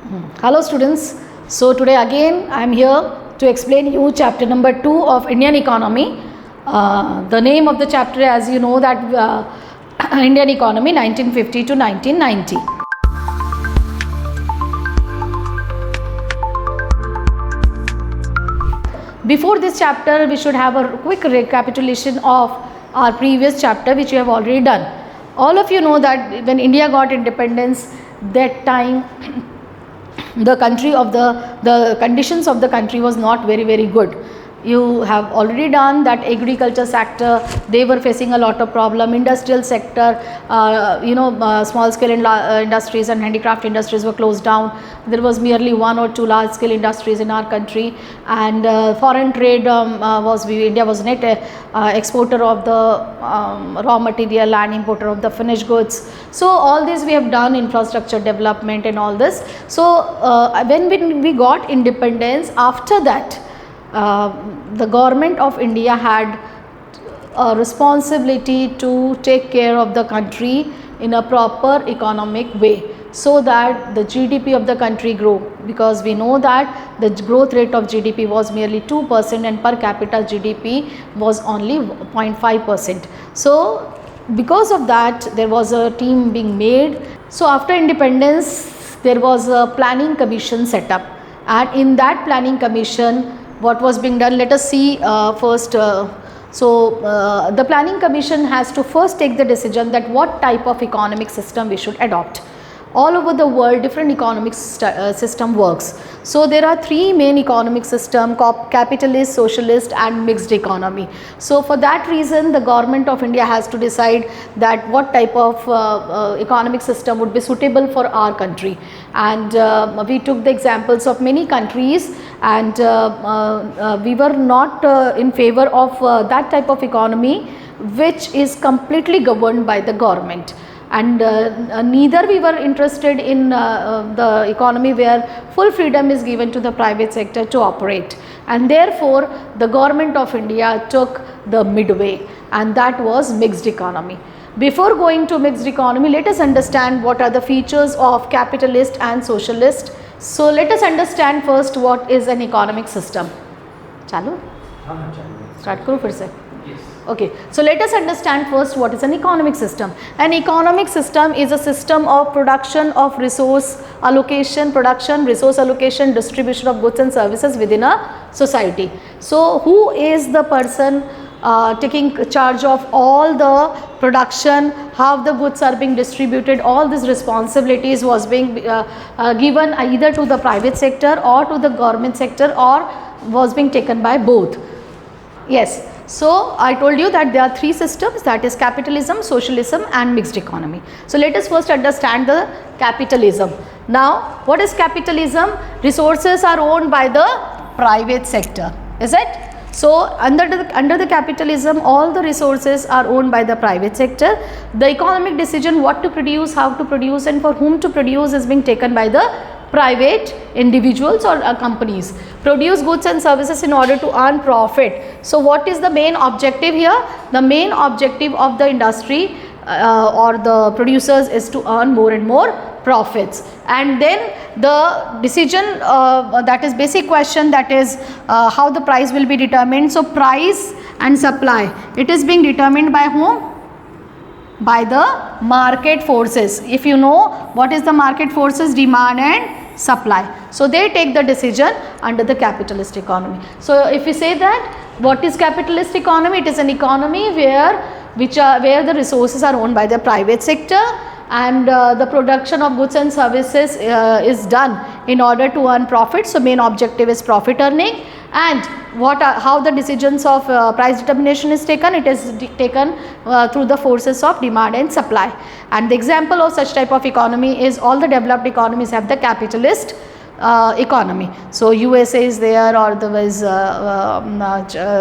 Hello students. So today again I am here to explain you chapter number 2 of Indian economy. The name of the chapter, as you know, that Indian economy 1950 to 1990. Before this chapter we should have a quick recapitulation of our previous chapter which we have already done. All of you know that when India got independence, that time the country of the conditions of the country was not very good. You have already done that agriculture sector, they were facing a lot of problem. Industrial sector, small scale industries and handicraft industries were closed down. There was merely one or two large scale industries in our country, and foreign trade India was net exporter of the raw material and importer of the finished goods. So all this we have done, infrastructure development and all this. So when we got independence, after that the government of India had a responsibility to take care of the country in a proper economic way, so that the GDP of the country grow, because we know that the growth rate of GDP was merely 2% and per capita GDP was only 0.5%. So because of that there was a team being made. So after independence there was a planning commission set up, and in that planning commission what was being done, let us see first. The planning commission has to first take the decision that what type of economic system we should adopt. All over the world different economic system works. So there are three main economic system: capitalist, socialist and mixed economy. So for that reason the government of India has to decide that what type of economic system would be suitable for our country. And we took the examples of many countries, and we were not in favor of that type of economy which is completely governed by the government. And neither we were interested in the economy where full freedom is given to the private sector to operate, and therefore the government of India took the midway, and that was mixed economy. Before going to mixed economy, let us understand what are the features of capitalist and socialist. So let us understand first what is an economic system. Chalu? Start karo fir se. Okay, so let us understand first what is an economic system. An economic system is a system of production of resource allocation, distribution of goods and services within a society. So who is the person taking charge of all the production, how the goods are being distributed? All these responsibilities was being given either to the private sector or to the government sector, or was being taken by both. Yes. So I told you that there are three systems, that is capitalism, socialism and mixed economy. So let us first understand the capitalism. Now what is capitalism? Resources are owned by the private sector, is it? So under the capitalism all the resources are owned by the private sector. The economic decision what to produce, how to produce and for whom to produce is being taken by the private individuals or companies. Produce goods and services in order to earn profit. So what is the main objective here? The main objective of the industry or the producers is to earn more and more profits. And then the decision, that is basic question, that is how the price will be determined. So price and supply, it is being determined by whom? By the market forces. If you know what is the market forces, demand and supply. So they take the decision under the capitalist economy. So if we say that what is capitalist economy, it is an economy where the resources are owned by the private sector, and the production of goods and services is done in order to earn profit. So main objective is profit earning. And how the decisions of price determination is taken, it is taken through the forces of demand and supply. And the example of such type of economy is all the developed economies have the capitalist economy. So USA is there, or there is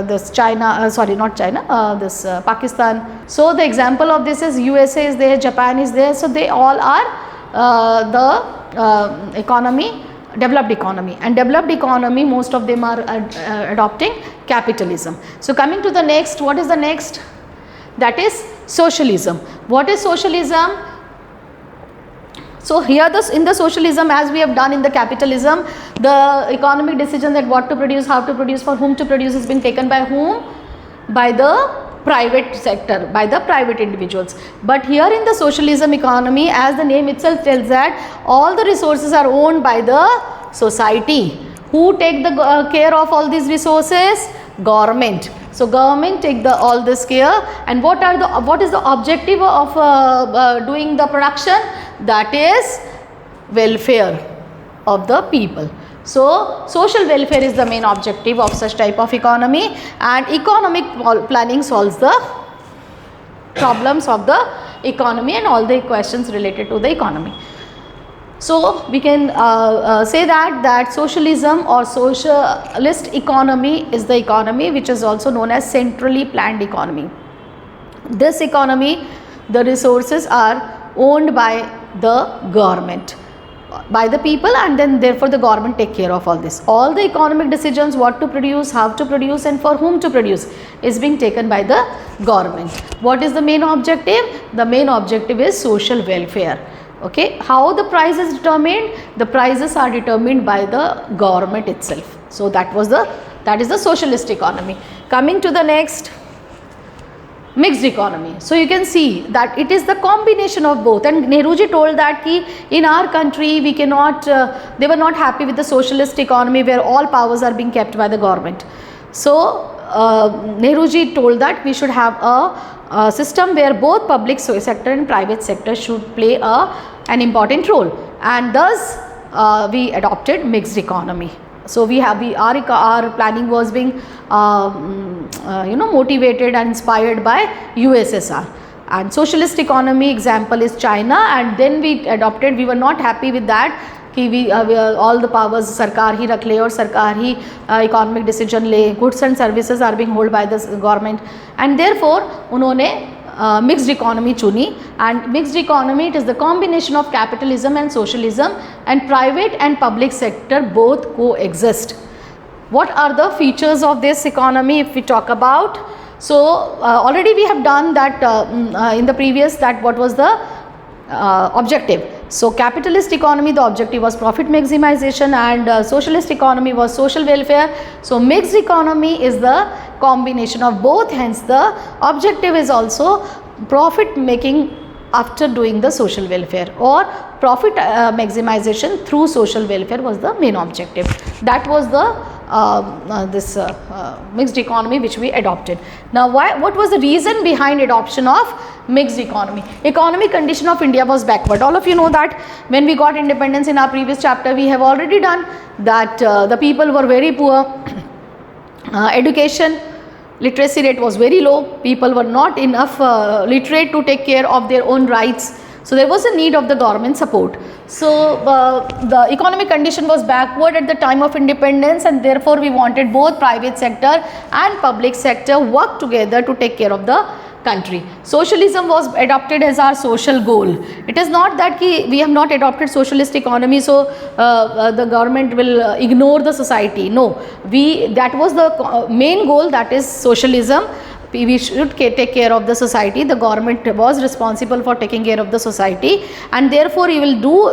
this China, sorry not China, this Pakistan. So the example of this is USA is there, Japan is there. So they all are the economy, developed economy, and developed economy most of them are adopting capitalism. So coming to the next, what is the next? That is socialism. What is socialism? So here in the socialism, as we have done in the capitalism, the economic decision that what to produce, how to produce, for whom to produce is being taken by whom? By the private sector, by the private individuals. But here in the socialism economy, as the name itself tells that all the resources are owned by the society. Who take the care of all these resources? Government. So government take all this care, and what is the objective of doing the production? That is welfare of the people. So social welfare is the main objective of such type of economy, and economic planning solves the problems of the economy and all the questions related to the economy. So we can say that socialism or socialist economy is the economy which is also known as centrally planned economy. This economy, the resources are owned by the government, by the people, and then therefore the government take care of all this. All the economic decisions, what to produce, how to produce, and for whom to produce, is being taken by the government. What is the main objective? The main objective is social welfare. Okay, how the price is determined? The prices are determined by the government itself. So that is the socialist economy. Coming to the next, mixed economy. So you can see that it is the combination of both, and Nehruji told that in our country we cannot, they were not happy with the socialist economy where all powers are being kept by the government. So Nehruji told that we should have a system where both public sector and private sector should play an important role, and thus we adopted mixed economy. So our planning was being motivated and inspired by USSR, and socialist economy example is China, and then we adopted. We were not happy with that कि we all the powers सरकार ही रख ले और सरकार ही economic decision ले, goods and services are being held by the government, and therefore उन्होंने mixed economy चुनी. And mixed economy, it is the combination of capitalism and socialism, and private and public sector both coexist. What are the features of this economy if we talk about? So already we have done that in the previous, that what was the objective. So capitalist economy, the objective was profit maximization, and socialist economy was social welfare. So mixed economy is the combination of both, hence the objective is also profit making after doing the social welfare, or profit maximization through social welfare was the main objective. That was the mixed economy which we adopted. Now what was the reason behind adoption of mixed economy? Economic condition of India was backward. All of you know that when we got independence, in our previous chapter we have already done that the people were very poor, education literacy rate was very low, people were not enough literate to take care of their own rights. So there was a need of the government support. So the economic condition was backward at the time of independence, and therefore we wanted both private sector and public sector work together to take care of the country. Socialism was adopted as our social goal. It is not that we have not adopted socialist economy, so the government will ignore the society. No, that was the main goal, that is socialism. We should take care of the society. The government was responsible for taking care of the society, and therefore you will do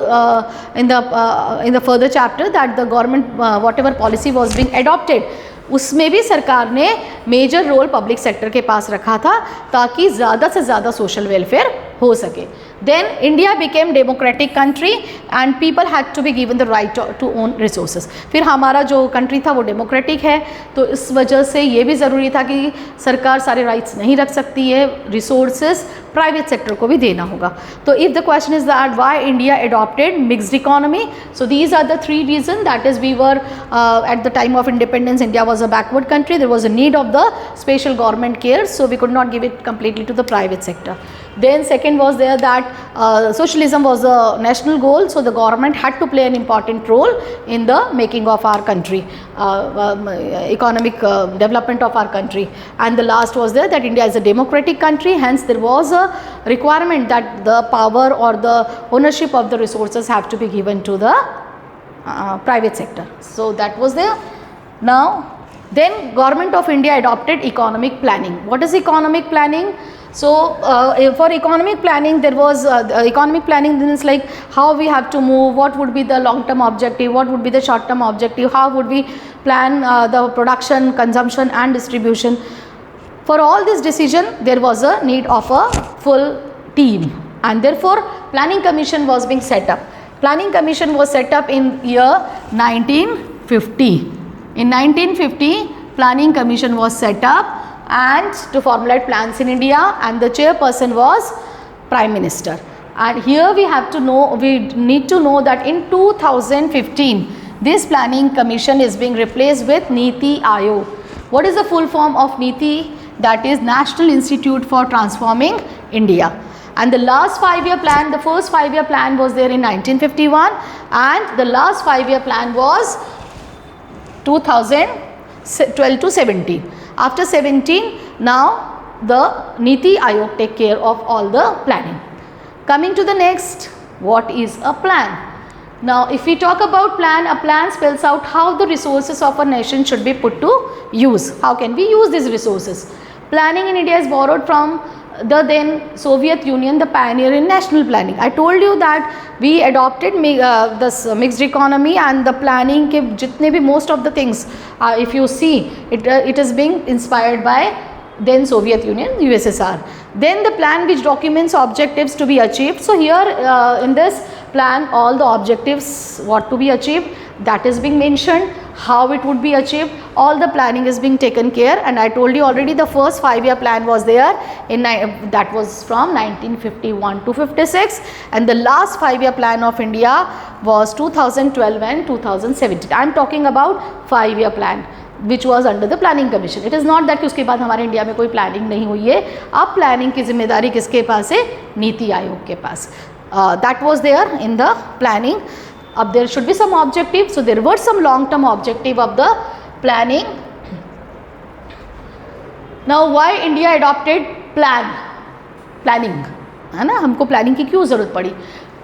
in the further chapter that the government whatever policy was being adopted, उसमें भी सरकार ने major role public sector के पास रखा था ताकि ज़्यादा से ज़्यादा सोशल वेलफेयर हो सके. Then India became democratic country and people had to be given the right to own resources. फिर हमारा जो कंट्री था वो डेमोक्रेटिक है, तो इस वजह से ये भी ज़रूरी था कि सरकार सारे राइट्स नहीं रख सकती है, रिसोर्सेज प्राइवेट सेक्टर को भी देना होगा. तो if the question is that why India adopted mixed economy, so these are the three reasons. That is, we were at the time of independence, India was a backward country. There was a need of the special government care, so we could not give it completely to the private sector. Then second was there that socialism was a national goal, so the government had to play an important role in the making of our country, economic development of our country. And the last was there that India is a democratic country, hence there was a requirement that the power or the ownership of the resources have to be given to the private sector. So that was there. Now Then Government of India adopted economic planning. What is economic planning? So for economic planning, there was economic planning means like how we have to move, what would be the long term objective, what would be the short term objective, how would we plan the production, consumption and distribution. For all this decision, there was a need of a full team, and therefore Planning Commission was being set up. Planning Commission was set up in year 1950. In 1950, Planning Commission was set up and to formulate plans in India, and the chairperson was Prime Minister. And here we have to know, we need to know that in 2015, this Planning Commission is being replaced with Niti Aayog. What is the full form of Niti? That is National Institute for Transforming India. And the last 5-year plan, the first 5-year plan was there in 1951, and the last 5-year plan was 2012 to 17. After 17, now the Niti Aayog take care of all the planning. Coming to the next, what is a plan? Now if we talk about plan, a plan spells out how the resources of a nation should be put to use. How can we use these resources? Planning in India is borrowed from the then Soviet Union, the pioneer in national planning. I told you that we adopted this mixed economy, and the planning ke jitne bhi most of the things, if you see, it is being inspired by then Soviet Union, USSR. Then the plan which documents objectives to be achieved. So here in this plan, all the objectives what to be achieved, that is being mentioned, how it would be achieved, all the planning is being taken care. And I told you already the first 5-year plan was there, that was from 1951 to 56, and the last 5-year plan of India was 2012 and 2017. I am talking about 5-year plan which was under the Planning Commission. It is not that कि उसके बाद हमारे India में कोई planning नहीं हुई है. अब प्लानिंग की जिम्मेदारी किसके पास है? नीति आयोग के पास. That was there in the planning. Up there should be some objective. So there were some long term objective of the planning. Now why India adopted planning? है ना, हमको प्लानिंग की क्यों ज़रूरत पड़ी?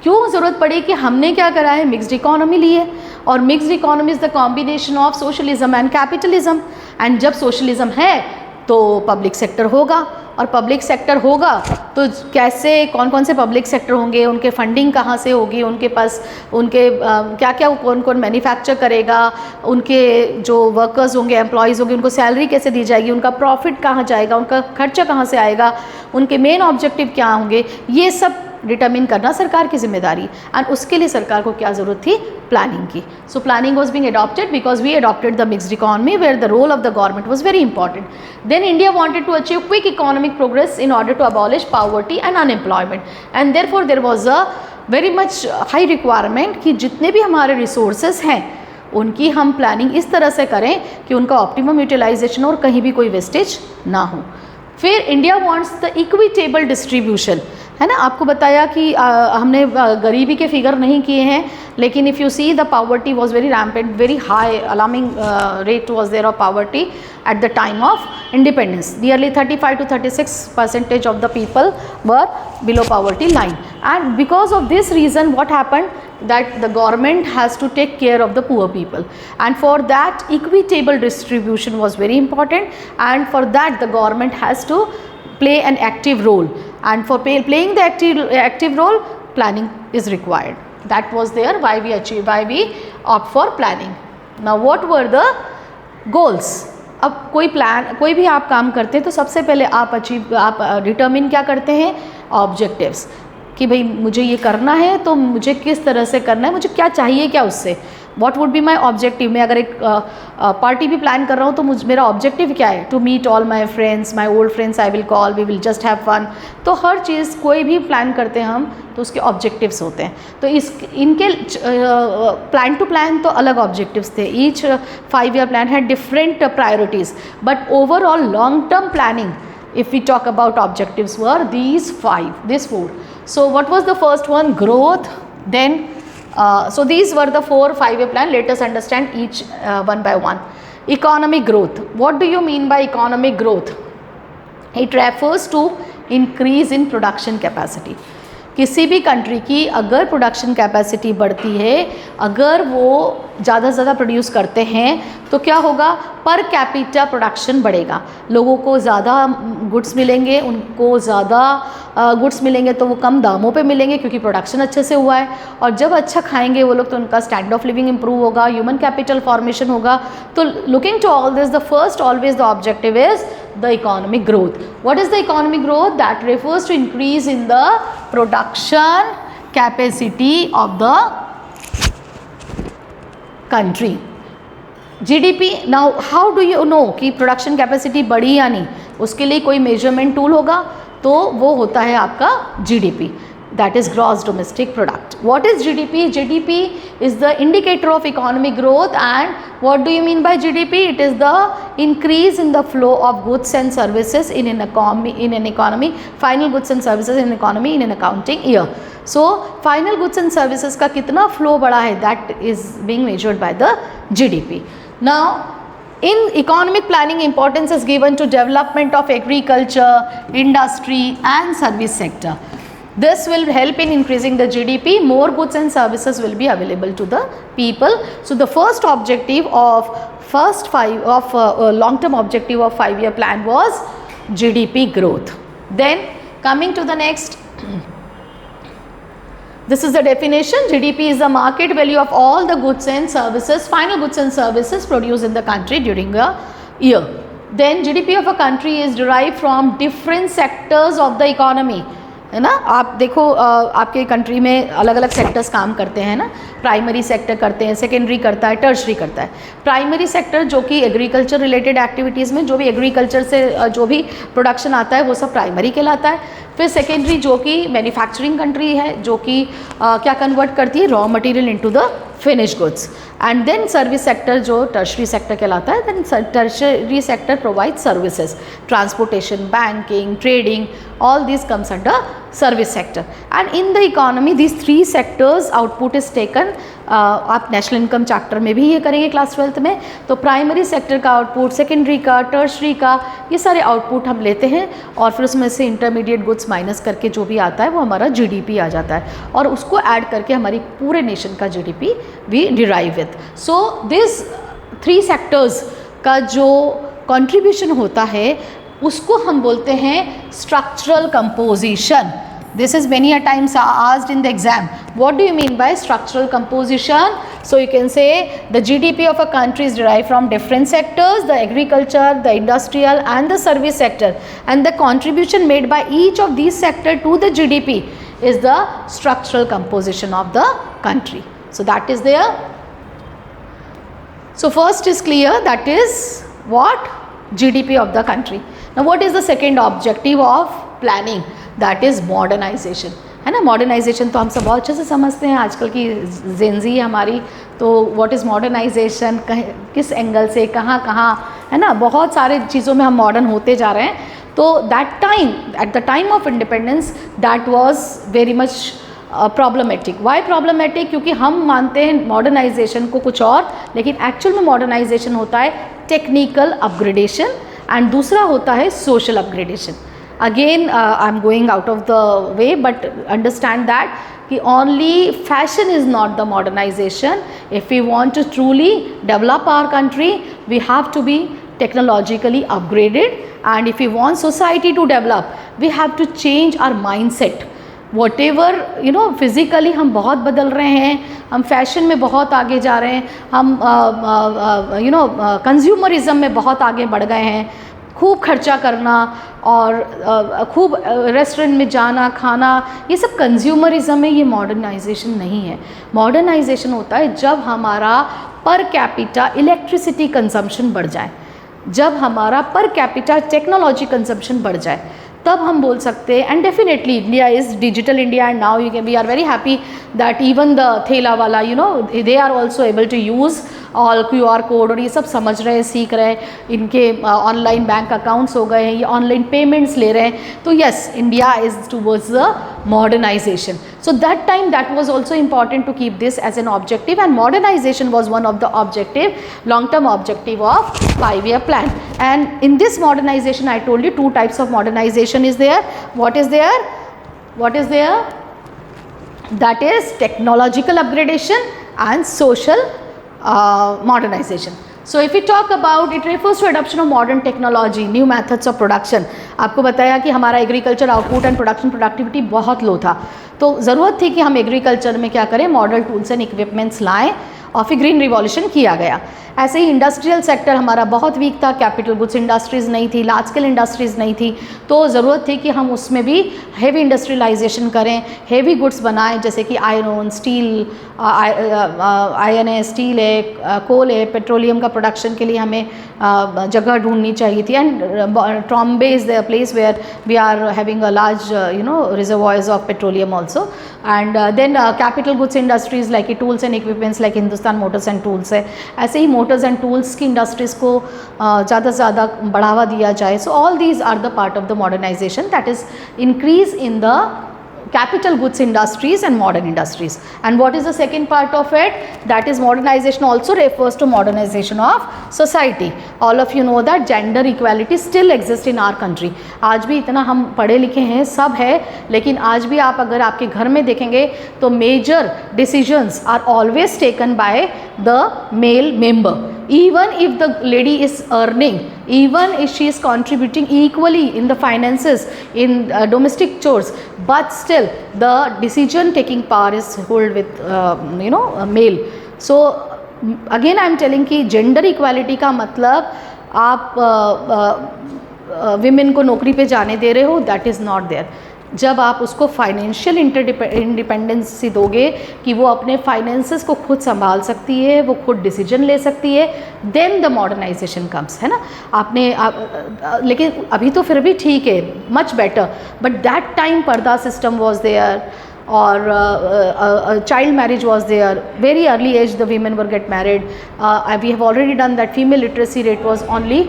क्यों ज़रूरत पड़ी कि हमने क्या करा है, मिक्स्ड इकोनॉमी ली है, और mixed economy is the combination of socialism and capitalism. And जब सोशलिज्म है तो पब्लिक सेक्टर होगा, और पब्लिक सेक्टर होगा तो कैसे, कौन कौन से पब्लिक सेक्टर होंगे, उनके फंडिंग कहाँ से होगी, उनके पास उनके क्या क्या कौन कौन मैन्युफैक्चर करेगा, उनके जो वर्कर्स होंगे, एम्प्लॉयज़ होंगे, उनको सैलरी कैसे दी जाएगी, उनका प्रॉफिट कहाँ जाएगा, उनका खर्चा कहाँ से आएगा, उनके मेन ऑब्जेक्टिव क्या होंगे, ये सब डिटर्मिन करना सरकार की जिम्मेदारी. एंड उसके लिए सरकार को क्या ज़रूरत थी? प्लानिंग की. So planning was being adopted because we adopted the mixed economy where the role of the government was very important. Then India wanted to achieve quick economic progress in order to abolish poverty and unemployment, and therefore there was a very much high requirement कि जितने भी हमारे resources हैं उनकी हम planning इस तरह से करें कि उनका ऑप्टिमम यूटिलाइजेशन और कहीं भी कोई वेस्टेज ना हो. फिर India wants the equitable distribution, है ना. आपको बताया कि हमने गरीबी के फिगर नहीं किए हैं, लेकिन if you see the poverty was very rampant, very high alarming rate was there of poverty at the time of independence. Nearly 35 to 36% of the people were below poverty line, and because of this reason what happened, that the government has to take care of the poor people, and for that equitable distribution was very important, and for that the government has to play an active role, and for playing the active role, planning is required. That was there why we opt for planning. Now what were the goals? अब कोई भी आप काम करते हैं तो सबसे पहले आप डिटर्मिन क्या करते हैं? ऑब्जेक्टिव्स, कि भाई मुझे ये करना है तो मुझे किस तरह से करना है, मुझे क्या चाहिए, क्या उससे, what would be my objective. मैं अगर एक पार्टी भी प्लान कर रहा हूँ तो मेरा ऑब्जेक्टिव क्या है? To meet all my friends, my old friends I will call, we will just have fun. तो हर चीज़ कोई भी प्लान करते हैं हम तो उसके ऑब्जेक्टिव्स होते हैं. तो इनके प्लान टू प्लान तो अलग ऑब्जेक्टिव्स थे. Each 5-year plan had different priorities, but overall long term planning, if we talk about objectives, were these 4. So what was the first one? Growth. Then so these were the 4 5-year plan. Let us understand each one by one. Economic growth. What do you mean by economic growth? It refers to increase in production capacity. किसी भी country की अगर production capacity बढ़ती है, अगर वो ज़्यादा से ज़्यादा प्रोड्यूस करते हैं तो क्या होगा, पर कैपिटा प्रोडक्शन बढ़ेगा, लोगों को ज़्यादा गुड्स मिलेंगे, उनको ज़्यादा गुड्स मिलेंगे तो वो कम दामों पे मिलेंगे क्योंकि प्रोडक्शन अच्छे से हुआ है, और जब अच्छा खाएंगे वो लोग तो उनका स्टैंडर्ड ऑफ लिविंग इंप्रूव होगा, ह्यूमन कैपिटल फॉर्मेशन होगा. तो looking to all this, the first always the objective is the economic growth. What is the economic growth? That refers to increase in the production capacity of the country. GDP. Now how do you know कि production capacity बढ़ी या नहीं? उसके लिए कोई measurement tool होगा तो वो होता है आपका GDP. That is gross domestic product. What is GDP? GDP is the indicator of economic growth. And what do you mean by GDP? It is the increase in the flow of goods and services in an economy, final goods and services in an economy in an accounting year. So final goods and services का कितना flow बढ़ा है, that is being measured by the GDP. Now in economic planning, importance is given to development of agriculture, industry and service sector. This will help in increasing the GDP. More goods and services will be available to the people. So the first objective of long-term objective of 5-year plan was GDP growth. Then coming to the next, this is the definition. GDP is the market value of all the goods and services, final goods and services produced in the country during a year. Then GDP of a country is derived from different sectors of the economy. है ना, आप देखो आपके country में अलग अलग sectors काम करते हैं ना, प्राइमरी सेक्टर करते हैं, सेकेंडरी करता है, टर्शरी करता है. प्राइमरी सेक्टर जो कि एग्रीकल्चर रिलेटेड एक्टिविटीज़ में जो भी एग्रीकल्चर से जो भी प्रोडक्शन आता है वो सब प्राइमरी कहलाता है. फिर सेकेंडरी जो कि मैन्युफैक्चरिंग कंट्री है, जो कि क्या कन्वर्ट करती है, raw material into the finish goods. And then service sector जो टर्शरी सेक्टर कहलाता है. Then tertiary sector provide services, transportation, banking, trading, all these comes under service sector. And in the economy these 3 sectors output is taken. आप national income chapter में भी ये करेंगे class 12th में. तो प्राइमरी सेक्टर का आउटपुट, सेकेंडरी का, tertiary का, ये सारे आउटपुट हम लेते हैं और फिर उसमें से इंटरमीडिएट गुड्स माइनस करके जो भी आता है वो हमारा GDP आ जाता है, और उसको ऐड करके हमारी पूरे नेशन का GDP we derive with. So this 3 sectors का जो कंट्रीब्यूशन होता है उसको हम बोलते हैं structural composition. This is many a times asked in the exam. What do you mean by structural composition? So you can say the GDP of a country is derived from different sectors, the agriculture, the industrial and the service sector, and the contribution made by each of these sectors to the GDP is the structural composition of the country. So that is there. So first is clear, that is what? GDP of the country. Now what is the second objective of planning? That is modernization. है ना, modernisation तो हम सब बहुत अच्छे से समझते हैं, आजकल की जेनजी है हमारी. तो व्हाट इज़ मॉडर्नाइजेशन, किस एंगल से, कहाँ कहाँ, है ना, बहुत सारे चीज़ों में हम मॉडर्न होते जा रहे हैं. तो that time, at the time of independence, that was very much problematic. Why problematic? क्योंकि हम मानते हैं मॉडर्नाइजेशन को कुछ और, लेकिन एक्चुअल में मॉडर्नाइजेशन होता है टेक्निकल अपग्रेडेशन एंड दूसरा होता है social upgradation. Again, I'm going out of the way, but understand that कि only fashion is not the modernization. If we want to truly develop our country, we have to be technologically upgraded, and if we want society to develop, we have to change our mindset. Whatever, you know, physically हम बहुत बदल रहे हैं, हम fashion में बहुत आगे जा रहे हैं, हम कंज्यूमरिज्म में बहुत आगे बढ़ गए हैं, खूब खर्चा करना और खूब रेस्टोरेंट में जाना, खाना, ये सब कंज्यूमरिज्म है, ये मॉडर्नाइजेशन नहीं है. मॉडर्नाइजेशन होता है जब हमारा पर कैपिटा इलेक्ट्रिसिटी कंजम्पशन बढ़ जाए, जब हमारा पर कैपिटा टेक्नोलॉजी कंजम्पशन बढ़ जाए, तब हम बोल सकते हैं. And definitely India is digital India, and now you can, we are very happy that even the thela wala, you know, they are also able to use all QR code, और ये सब समझ रहे हैं, सीख रहे हैं, इनके ऑनलाइन बैंक अकाउंट्स हो गए हैं, ये ऑनलाइन पेमेंट्स ले रहे हैं. तो yes, India is towards the modernisation. So that time, that was also important to keep this as an objective, and modernization was one of the objective, long-term objective of 5-year plan. And in this modernization, I told you 2 types of modernization is there. What is there? What is there? That is technological upgradation and social modernization. So if we talk about, it refers to adoption of modern technology, new methods of production. आपको बताया कि हमारा agriculture output and production productivity बहुत लो था, तो ज़रूरत थी कि हम एग्रीकल्चर में क्या करें, मॉडर्न टूल्स एंड इक्विपमेंट्स लाएं और फिर ग्रीन रिवॉल्यूशन किया गया। ऐसे ही इंडस्ट्रियल सेक्टर हमारा बहुत वीक था, कैपिटल गुड्स इंडस्ट्रीज़ नहीं थी, लार्ज स्केल इंडस्ट्रीज़ नहीं थी, तो ज़रूरत थी कि हम उसमें भी हेवी इंडस्ट्रियलाइजेशन करें, हेवी गुड्स बनाएं, जैसे कि आयरन, स्टील, आयरन है, स्टील है, कोल है, पेट्रोलियम का प्रोडक्शन के लिए हमें जगह ढूंढनी चाहिए थी। And Trombay is the place where we are having a large reservoirs of petroleum also. And then capital goods industries like tools and equipments like Hindustan motors and tools है। ऐसे ही मोटर्स एंड टूल्स की इंडस्ट्रीज़ को ज़्यादा से ज़्यादा बढ़ावा दिया जाए। So all these are the part of the modernization, that is increase in the capital goods industries and modern industries. And what is the second part of it? That is modernization also refers to modernization of society. All of you know that gender equality still exists in our country. आज भी इतना हम पढ़े लिखे हैं, सब है, लेकिन आज भी आप अगर आपके घर में देखेंगे तो major decisions are always taken by the male member. Even if the lady is earning, even if she is contributing equally in the finances, in domestic chores, but still the decision taking power is held with male. So again I am telling कि gender equality का मतलब आप women को नौकरी पे जाने दे रहे हो, that is not there. जब आप उसको फाइनेंशियल इंडिपेंडेंसी दोगे कि वो अपने फाइनेंसेस को खुद संभाल सकती है, वो खुद डिसीजन ले सकती है, देन द मॉडर्नाइजेशन कम्स, है ना। लेकिन अभी तो फिर भी ठीक है, much better, but that time पर्दा सिस्टम वॉज देयर और child marriage was there, very early age the women were get married. We have already done that. Female literacy rate was only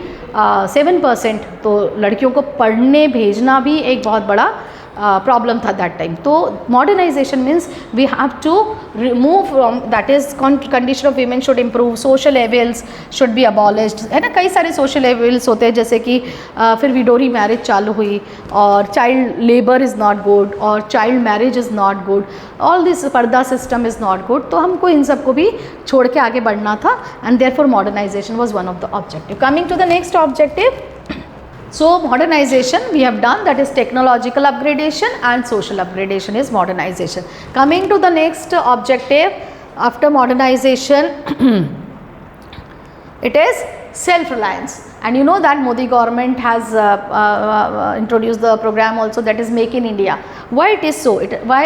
7%. तो लड़कियों को पढ़ने भेजना भी एक बहुत बड़ा प्रॉब्लम था दैट टाइम। तो modernization means we have to remove from, that is condition of women should improve, social evils should be abolished, है ना। कई सारे सोशल एविल्स होते हैं, जैसे कि फिर विडोरी मैरिज चालू हुई, और child labour is not good, और child marriage is not good, all this purdah system is not good. तो हमको इन सबको भी छोड़ के आगे बढ़ना था, and therefore modernization was one of the objective. Coming to the next objective, so modernization we have done, that is technological upgradation, and social upgradation is modernization. Coming to the next objective after modernization it is self-reliance. And you know that Modi government has introduced the program also, that is Make in India. Why it is so? Why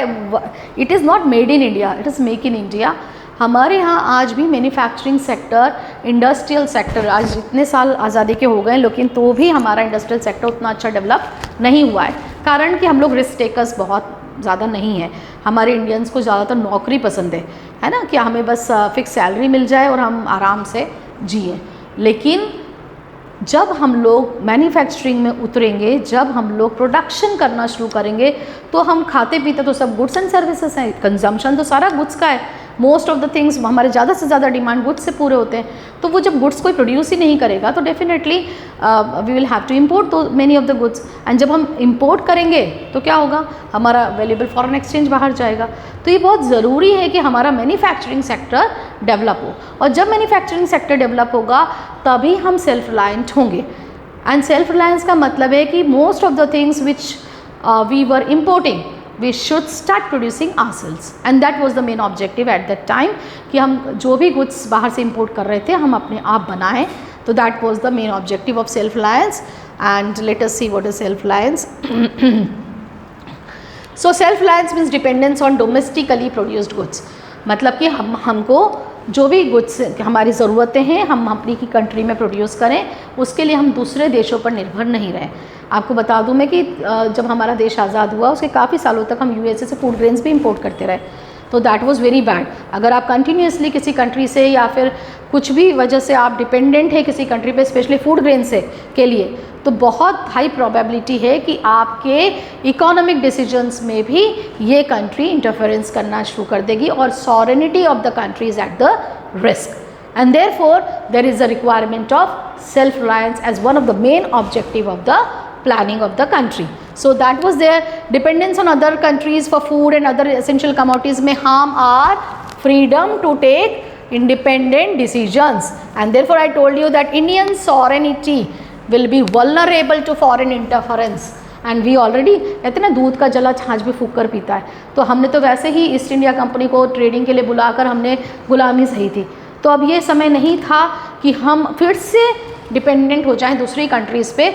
it is not made in India, it is Make in India. हमारे यहाँ आज भी manufacturing sector, industrial sector, आज इतने साल आज़ादी के हो गए, लेकिन तो भी हमारा इंडस्ट्रियल सेक्टर उतना अच्छा डेवलप नहीं हुआ है। कारण कि हम लोग रिस्क टेकर्स बहुत ज़्यादा नहीं हैं। हमारे इंडियंस को ज़्यादातर नौकरी पसंद है ना, कि हमें बस फिक्स सैलरी मिल जाए और हम आराम से जिए। लेकिन जब हम लोग मैन्युफैक्चरिंग में उतरेंगे, जब हम लोग प्रोडक्शन करना शुरू करेंगे, तो हम खाते पीते तो सब गुड्स एंड सर्विसेज हैं, कंजम्पशन तो सारा गुड्स का है। मोस्ट ऑफ द थिंग्स हमारे ज़्यादा से ज़्यादा डिमांड गुड्स से पूरे होते हैं। तो वो जब गुड्स कोई प्रोड्यूस ही नहीं करेगा तो definitely we will have to import तो many of the goods, and जब हम इम्पोर्ट करेंगे तो क्या होगा, हमारा वैल्यूएबल फॉरेन एक्सचेंज बाहर जाएगा। तो ये बहुत ज़रूरी है कि हमारा मैन्युफैक्चरिंग सेक्टर डेवलप हो, और जब मैन्युफैक्चरिंग सेक्टर डेवलप होगा तभी हम सेल्फ रिलायंट होंगे। एंड सेल्फ रिलायंस का मतलब है कि most of the things which we were importing we should start producing ourselves, and that was the main objective at that time कि हम जो भी goods बाहर से import कर रहे थे हम अपने आप बनाएं। तो that was the main objective of self reliance, and let us see what is self reliance. So self reliance means dependence on domestically produced goods, मतलब कि हमको जो भी गुड्स हमारी ज़रूरतें हैं हम अपनी की कंट्री में प्रोड्यूस करें, उसके लिए हम दूसरे देशों पर निर्भर नहीं रहें। आपको बता दूं मैं कि जब हमारा देश आज़ाद हुआ उसके काफ़ी सालों तक हम यूएसए से फूड ग्रेन्स भी इंपोर्ट करते रहे, तो दैट वाज वेरी बैड। अगर आप कंटिन्यूसली किसी कंट्री से या फिर कुछ भी वजह से आप डिपेंडेंट है किसी कंट्री पे, स्पेशली फूड ग्रेन से के लिए, तो बहुत हाई प्रोबेबिलिटी है कि आपके इकोनॉमिक डिसीजंस में भी ये कंट्री इंटरफेरेंस करना शुरू कर देगी, और sovereignty of the country is at the risk, and therefore there is a requirement of self reliance as one of the main objective of the planning of the country. So that was their dependence on other countries for food and other essential commodities may harm our freedom to take independent decisions, and therefore I told you that Indian sovereignty will be vulnerable to foreign interference. And we already कहते ना दूध का जला छाछ भी फूक कर पीता है, तो हमने तो वैसे ही ईस्ट इंडिया कंपनी को ट्रेडिंग के लिए बुलाकर हमने गुलामी सही थी। तो अब ये समय नहीं था कि हम फिर से डिपेंडेंट हो जाएं दूसरी कंट्रीज़ पे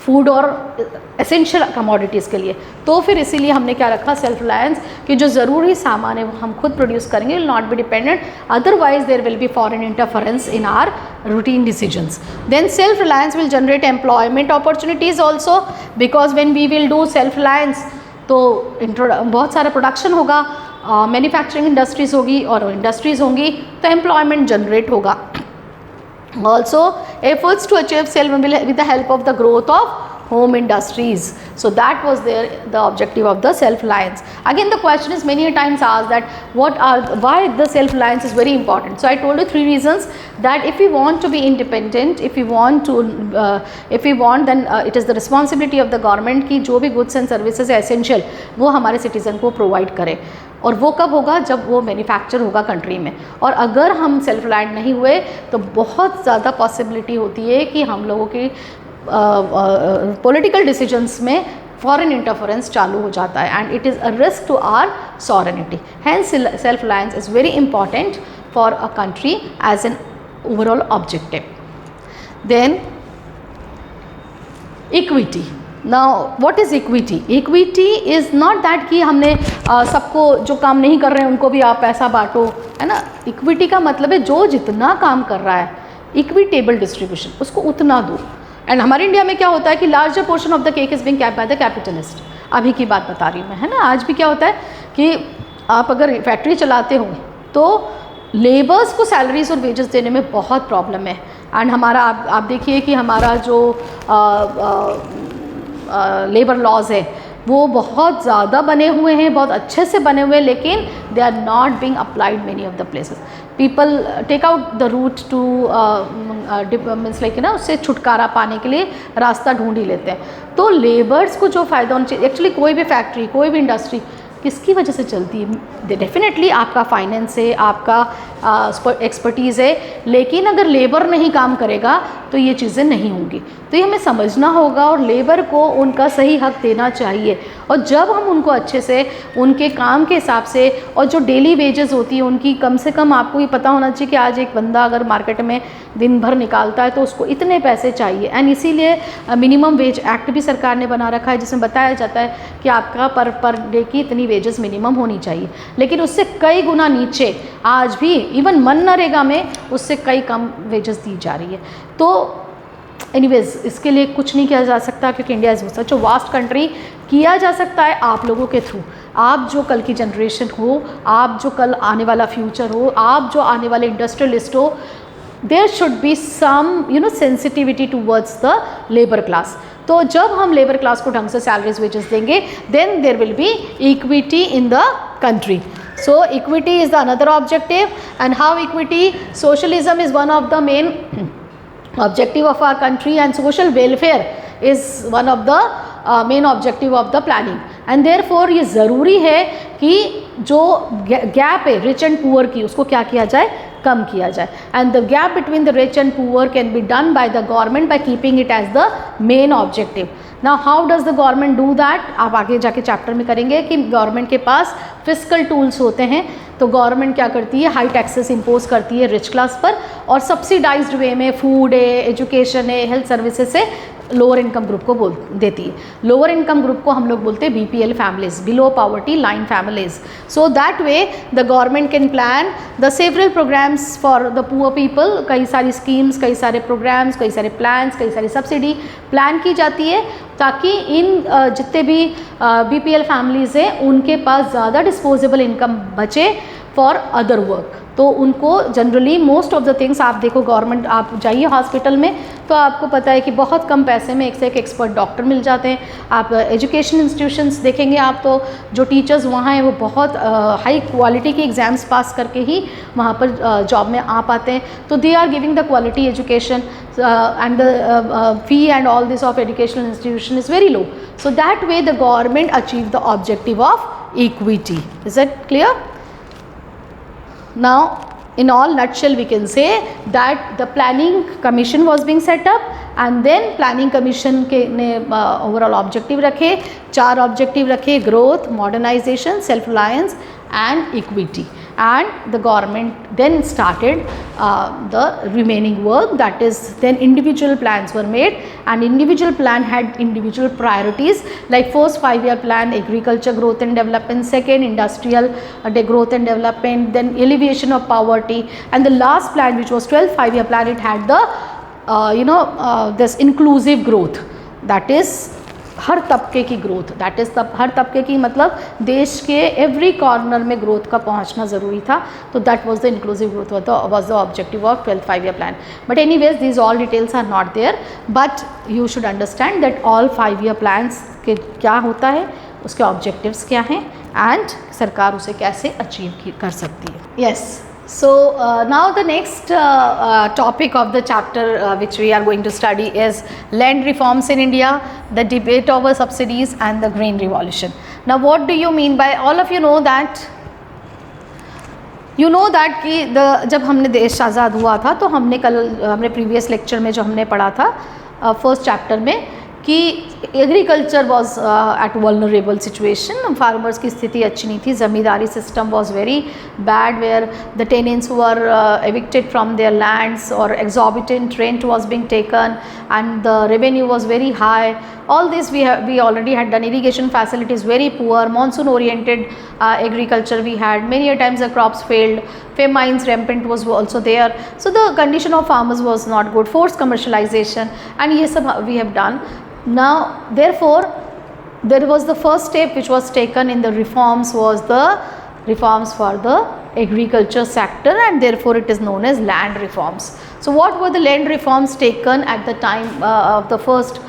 फूड और एसेंशियल कमोडिटीज़ के लिए। तो फिर इसीलिए हमने क्या रखा, सेल्फ रिलायंस, कि जो ज़रूरी सामान है वो हम खुद प्रोड्यूस करेंगे, will not be dependent, otherwise there will be foreign interference in our routine decisions. Then self reliance will generate employment opportunities also, because when we will do self reliance तो बहुत सारा प्रोडक्शन होगा, manufacturing industries होगी और industries होंगी तो employment generate होगा। Also efforts to achieve self with the help of the growth of home industries. So that was the objective of the self reliance. Again the question is many times asked that why the self reliance is very important. So I told you 3 reasons that if we want to be independent, if we want then it is the responsibility of the government कि जो भी goods and services है essential वो हमारे citizen को provide करे, और वो कब होगा, जब वो मैन्युफैक्चर होगा कंट्री में। और अगर हम सेल्फ रिलायंट नहीं हुए तो बहुत ज़्यादा पॉसिबिलिटी होती है कि हम लोगों की पॉलिटिकल डिसीजंस में फॉरेन इंटरफेरेंस चालू हो जाता है, and it is a risk to our sovereignty. Hence self reliance is very important for a country as an overall objective. Then equity. Now what is equity? Equity is not that कि हमने सबको जो काम नहीं कर रहे हैं उनको भी आप पैसा बांटो, है ना। इक्विटी का मतलब है जो जितना काम कर रहा है, इक्विटेबल डिस्ट्रीब्यूशन, उसको उतना दो। एंड हमारे इंडिया में क्या होता है कि larger portion of the cake is being capped by the capitalist. अभी की बात बता रही हूँ मैं, है ना। आज भी क्या होता है कि आप अगर फैक्ट्री चलाते हो तो लेबर्स को सैलरीज और वेजेस देने में बहुत प्रॉब्लम है। एंड हमारा आप देखिए कि हमारा जो लेबर लॉज है वो बहुत ज़्यादा बने हुए हैं, बहुत अच्छे से बने हुए हैं, लेकिन they are not being applied many of the places. People take out the route to means like ना, उससे छुटकारा पाने के लिए रास्ता ढूंढ ही लेते हैं। तो लेबर्स को जो फ़ायदा होना चाहिए, एक्चुअली कोई भी फैक्ट्री, कोई भी इंडस्ट्री किसकी वजह से चलती है? डेफिनेटली आपका फाइनेंस है, आपका एक्सपर्टीज़ है, लेकिन अगर लेबर नहीं काम करेगा तो ये चीज़ें नहीं होंगी। तो ये हमें समझना होगा और लेबर को उनका सही हक देना चाहिए। और जब हम उनको अच्छे से उनके काम के हिसाब से, और जो डेली वेजेस होती है उनकी, कम से कम आपको ये पता होना चाहिए कि आज एक बंदा अगर मार्केट में दिन भर निकालता है तो उसको इतने पैसे चाहिए। एंड इसीलिए मिनिमम वेज एक्ट भी सरकार ने बना रखा है, जिसमें बताया जाता है कि आपका पर डे की इतनी वेजेस मिनिमम होनी चाहिए। लेकिन उससे कई गुना नीचे आज भी इवन मनरेगा में उससे कई कम वेजेस दी जा रही है। तो एनीवेज इसके लिए कुछ नहीं किया जा सकता, क्योंकि India is such a vast country. किया जा सकता है आप लोगों के थ्रू, आप जो कल की जनरेशन हो, आप जो कल आने वाला फ्यूचर हो, आप जो आने वाले इंडस्ट्रियलिस्ट हो, there should be some sensitivity towards the labour class. तो जब हम लेबर क्लास को ढंग से सैलरीज वेजेस देंगे, then there will be equity in the country. So equity is the another objective, and how equity, socialism is one of the main objective of our country, and social welfare is one of the main objective of the planning. And therefore ये ज़रूरी है कि जो gap है rich and poor की, उसको क्या किया जाए, कम किया जाए। And the gap between the rich and poor can be done by the government by keeping it as the main objective. Now how does the government do that, आप आगे जाके चैप्टर में करेंगे कि गवर्नमेंट के पास फिस्कल टूल्स होते हैं। तो गवर्नमेंट क्या करती है, हाई टैक्सेस इम्पोज करती है रिच क्लास पर, और सब्सिडाइज्ड वे में फूड है, एजुकेशन है, हेल्थ सर्विसेज से लोअर इनकम ग्रुप को देती है। लोअर इनकम ग्रुप को हम लोग बोलते हैं BPL families, below poverty line families. So that way the government can plan the several programmes for the poor people. कई सारी स्कीम्स, कई सारे प्रोग्राम्स, कई सारे प्लान्स, कई सारी सब्सिडी प्लान की जाती है, ताकि इन जितने भी BPL फैमिलीज़ हैं उनके पास ज़्यादा डिस्पोजेबल इनकम बचे फॉर अदर वर्क। तो उनको generally most of the things, आप देखो गवर्नमेंट, आप जाइए हॉस्पिटल में तो आपको पता है कि बहुत कम पैसे में एक से एक एक्सपर्ट डॉक्टर मिल जाते हैं। आप एजुकेशन इंस्टीट्यूशंस देखेंगे आप, तो जो टीचर्स वहाँ हैं वो बहुत हाई क्वालिटी की एग्ज़ाम्स पास करके ही वहाँ पर जॉब में आ पाते हैं। तो they are giving the quality education, and the fee and all this of educational institution is very low. So that way the government achieve the objective of equity. Is that clear? Now in all nutshell we can say that the planning commission was being set up, and then planning commission के ने overall objective रखे, 4 objective रखे, growth, modernization, self reliance and equity, and the government then started the remaining work, that is then individual plans were made, and individual plan had individual priorities, like first 5-year plan agriculture growth and development, second industrial growth and development, then alleviation of poverty, and the last plan which was 12th 5-year plan, it had the this inclusive growth, that is हर तबके की growth, that is her तबके की मतलब देश के every corner में growth का पहुंचना ज़रूरी था, तो that was the inclusive growth was the objective of 12th 5-year plan. But anyways these all details are not there, but you should understand that all 5-year plans के क्या होता है, उसके ऑब्जेक्टिव्स क्या हैं, एंड सरकार उसे कैसे अचीव कर सकती है. Yes. So now the next topic of the chapter which we are going to study is land reforms in India, the debate over subsidies and the green revolution. Now what do you mean by, all of you know that कि जब हमने देश आज़ाद हुआ था तो हमने previous lecture में जो हमने पढ़ा था फर्स्ट चैप्टर में कि agriculture was at vulnerable situation, farmers की स्थिति अच्छी नहीं थी, zamindari system was very bad where the tenants were evicted from their lands और exorbitant rent was being taken and the revenue was very high. All this we already had done. Irrigation facilities very poor, monsoon oriented agriculture we had, many a times the crops failed, famines rampant was also there, so the condition of farmers was not good, forced commercialization, and ये सब we have done. Now therefore there was the first step which was taken in the reforms, was the reforms for the agriculture sector, and therefore it is known as land reforms. So what were the land reforms taken at the time of the first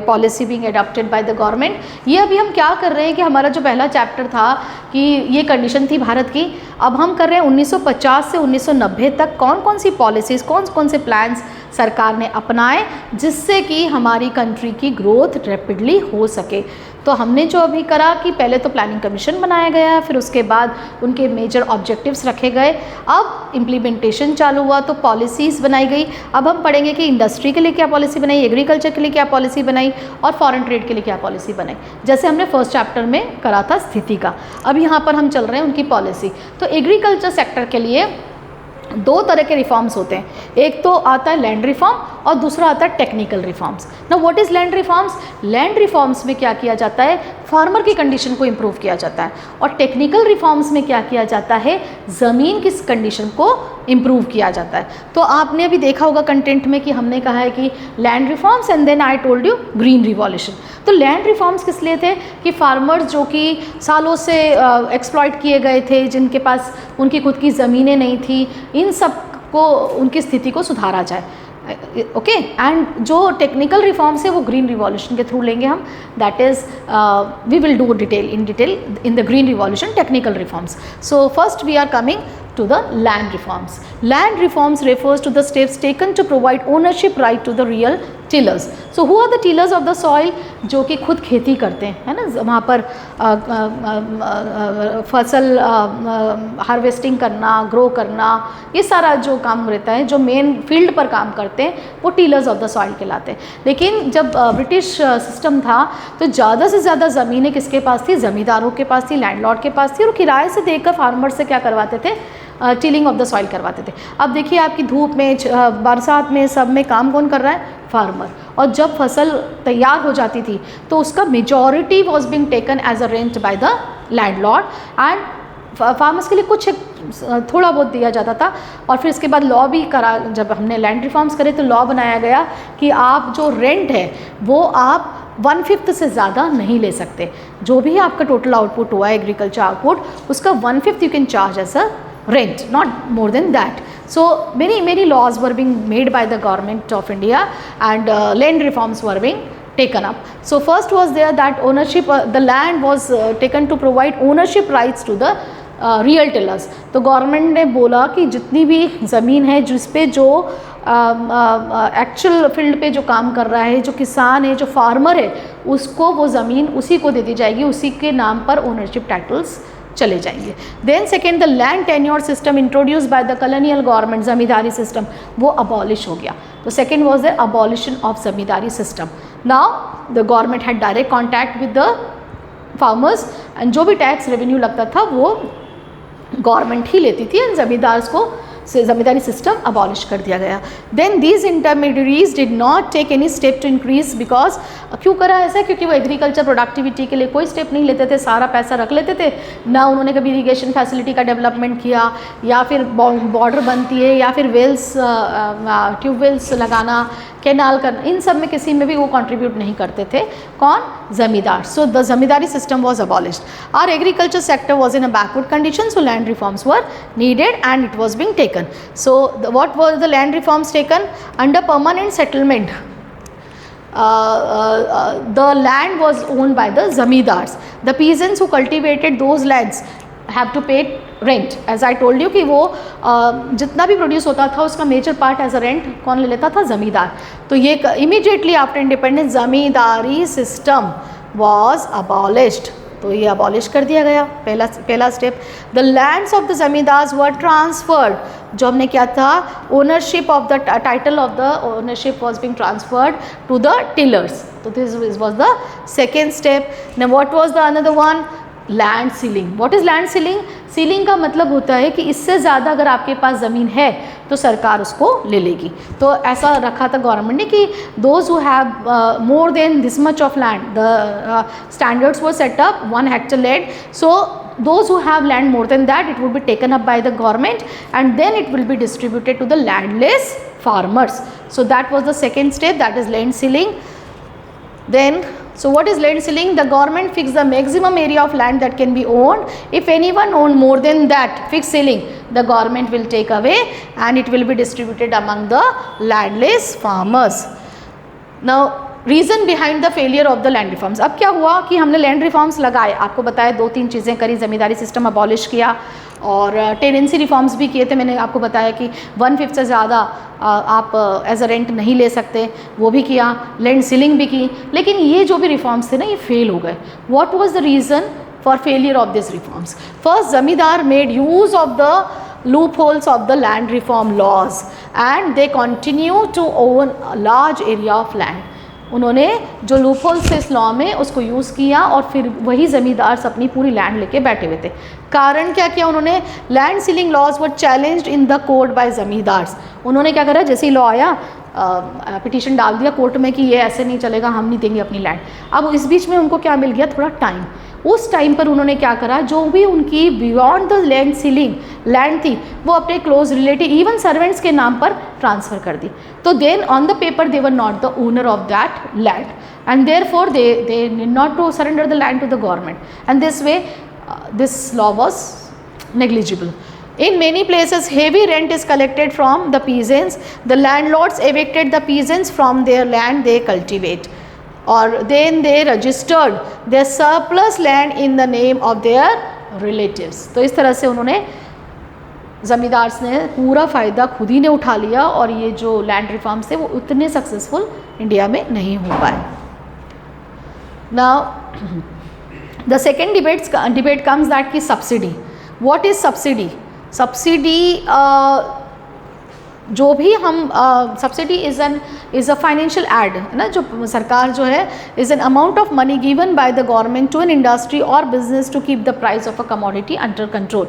policy being adopted by the government. ये अभी हम क्या कर रहे हैं कि हमारा जो पहला चैप्टर था कि ये कंडीशन थी भारत की, अब हम कर रहे हैं 1950 से 1990 तक कौन कौन सी पॉलिसीज़, कौन कौन से प्लान्स सरकार ने अपनाए जिससे कि हमारी कंट्री की ग्रोथ रैपिडली हो सके. तो हमने जो अभी करा कि पहले तो प्लानिंग कमीशन बनाया गया, फिर उसके बाद उनके मेजर ऑब्जेक्टिव्स रखे गए, अब इम्प्लीमेंटेशन चालू हुआ तो पॉलिसीज़ बनाई गई. अब हम पढ़ेंगे कि इंडस्ट्री के लिए क्या पॉलिसी बनाई, एग्रीकल्चर के लिए क्या पॉलिसी बनाई और फॉरेन ट्रेड के लिए क्या पॉलिसी बनाई, जैसे हमने फर्स्ट चैप्टर में करा था स्थिति का. अब यहाँ पर हम चल रहे हैं उनकी पॉलिसी. तो एग्रीकल्चर सेक्टर के लिए 2 तरह के रिफॉर्म्स होते हैं, एक तो आता है लैंड रिफॉर्म और दूसरा आता है टेक्निकल रिफॉर्म्स. ना what is land reforms? Land reforms में क्या किया जाता है, फार्मर की कंडीशन को इम्प्रूव किया जाता है, और टेक्निकल रिफॉर्म्स में क्या किया जाता है, ज़मीन की कंडीशन को इम्प्रूव किया जाता है. तो आपने अभी देखा होगा कंटेंट में कि हमने कहा है कि land reforms and then I told you green revolution. तो लैंड रिफॉर्म्स किस लिए थे कि फार्मर्स जो कि सालों से एक्सप्लॉइट किए गए थे, जिनके पास उनकी खुद की ज़मीनें नहीं थी, इन सब को उनकी स्थिति को सुधारा जाए. ओके. एंड जो टेक्निकल रिफॉर्म्स है वो ग्रीन रिवॉल्यूशन के थ्रू लेंगे हम, that is we will do detail in the green revolution technical reforms. So first we are coming to the land reforms. Land reforms refers to the steps taken to provide ownership right to the real tillers. So who are the tillers of the soil? जो कि खुद खेती करते हैं, है ना, वहाँ पर फसल हार्वेस्टिंग करना, ग्रो करना, ये सारा जो काम रहता है, जो मेन फील्ड पर काम करते हैं वो टीलर्स ऑफ द सॉइल कहलाते हैं. लेकिन जब ब्रिटिश सिस्टम था तो ज़्यादा से ज़्यादा ज़मीनें किसके पास थी, ज़मींदारों के पास थी, लैंडलॉर्ड के पास थी, और किराए से देकर फार्मर से क्या करवाते थे, टिलिंग ऑफ द सॉइल करवाते थे. अब देखिए आपकी धूप में, बरसात में, सब में काम कौन कर रहा है, फार्मर. और जब फसल तैयार हो जाती थी तो उसका majority was being taken as a rent by the landlord, and farmers के लिए कुछ थोड़ा बहुत दिया जाता था. और फिर इसके बाद लॉ भी करा, जब हमने लैंड रिफॉर्म्स करे तो लॉ बनाया गया कि आप जो रेंट है वो आप 1/5 से ज़्यादा नहीं ले सकते. जो भी आपका टोटल आउटपुट हुआ है एग्रीकल्चर आउटपुट, उसका 1/5 you can charge as a rent, not more than that. So many laws were being made by the government of India, and land reforms were being taken up. So first was there that ownership, the land was taken to provide ownership rights to the real tillers. तो government ने बोला कि जितनी भी ज़मीन है जिस पे जो एक्चुअल फील्ड पे जो काम कर रहा है, जो किसान है, जो फार्मर है, उसको वो ज़मीन उसी को दे दी जाएगी, उसी के नाम पर ओनरशिप टाइटल्स चले जाएंगे। Then second, the land tenure system introduce by the colonial government, zamindari system वो अबॉलिश हो गया। तो second was the abolition of zamindari system. Now the government had direct contact with the farmers and जो भी tax revenue लगता था वो government ही लेती थी एंड जमींदार्स को जमींदारी सिस्टम अबॉलिश कर दिया गया। Then these intermediaries did not take any step to increase, because क्यों करा ऐसा, क्योंकि वो एग्रीकल्चर प्रोडक्टिविटी के लिए कोई स्टेप नहीं लेते थे, सारा पैसा रख लेते थे। ना उन्होंने कभी इरीगेशन फैसिलिटी का डेवलपमेंट किया, या फिर बॉर्डर बनती है, या फिर वेल्स ट्यूबवेल्स लगाना, कैनाल करना, इन सब में किसी में भी वो कंट्रीब्यूट नहीं करते थे। कौन? Zamindar. So the zamindari system was abolished. Our agriculture sector was in a backward condition, so land reforms were needed and it was being taken. So what was the land reforms taken? Under permanent settlement, the land was owned by the zamindars. The peasants who cultivated those lands have to pay rent. As I told you कि वो जितना भी produce होता था उसका major part as a rent कौन ले लेता था? जमींदार। तो ये immediately after independence zamindari system was abolished, तो ये अबॉलिश कर दिया गया, पहला step. The lands of the zamindars were transferred, जो हमने क्या था, ownership of the title of the ownership was being transferred to the tillers. तो this was the second step. Now what was the another one? Land ceiling. What is land ceiling? Ceiling का मतलब होता है कि इससे ज़्यादा अगर आपके पास ज़मीन है तो सरकार उसको ले लेगी। तो ऐसा रखा था गवर्नमेंट ने कि those who have more than this much of land, the standards were set up 1 hectare land. So those who have land more than that, it would be taken up by the government and then it will be distributed to the landless farmers. So that was the second step, that is land ceiling. Then so what is land ceiling? The government fixed the maximum area of land that can be owned. If anyone owned more than that fixed ceiling, the government will take away and it will be distributed among the landless farmers. Now reason behind the failure of the land reforms. अब क्या हुआ कि हमने land reforms लगाए, आपको बताया 2-3 चीज़ें करी, ज़मींदारी सिस्टम अबॉलिश किया और टेनेंसी रिफॉर्म्स भी किए थे। मैंने आपको बताया कि 1/5 से ज़्यादा आप एज अ रेंट नहीं ले सकते, वो भी किया, लैंड सीलिंग भी की। लेकिन ये जो भी रिफॉर्म्स थे ना, ये फेल हो गए। What was the reason for failure of this reforms? First, zamindar made use of the loopholes of the land reform laws and they continue to own a large area of land. उन्होंने जो loopholes थे इस law में उसको use किया और फिर वही ज़मींदार अपनी पूरी लैंड लेके बैठे हुए थे। कारण क्या किया उन्होंने? Land ceiling laws were challenged in the court by zamindars. उन्होंने क्या करा, जैसे ही लॉ आया पिटीशन डाल दिया कोर्ट में कि ये ऐसे नहीं चलेगा, हम नहीं देंगे अपनी लैंड। अब इस बीच में उनको क्या मिल गया? थोड़ा टाइम। उस टाइम पर उन्होंने क्या करा, जो भी उनकी beyond the land ceiling land थी वो अपने क्लोज रिलेटिव इवन सर्वेंट्स के नाम पर ट्रांसफ़र कर दी। तो then on the paper they were not the owner of that land and therefore they need not to surrender the land to the government and this way this law was negligible. In many places heavy rent is collected from the peasants. The landlords evicted the peasants from their land they cultivate, or then they registered their surplus land in the name of their relatives. तो इस तरह से उन्होंने ज़मींदार ने पूरा फ़ायदा खुद ही ने उठा लिया और ये जो लैंड रिफॉर्म्स थे वो उतने सक्सेसफुल इंडिया में नहीं हो पाए। Now the second debate comes that ki subsidy. What is subsidy? Subsidy जो भी हम subsidy is a financial aid है ना, जो सरकार जो है is an amount of money given by the government to an industry और business to keep the price of a commodity under control.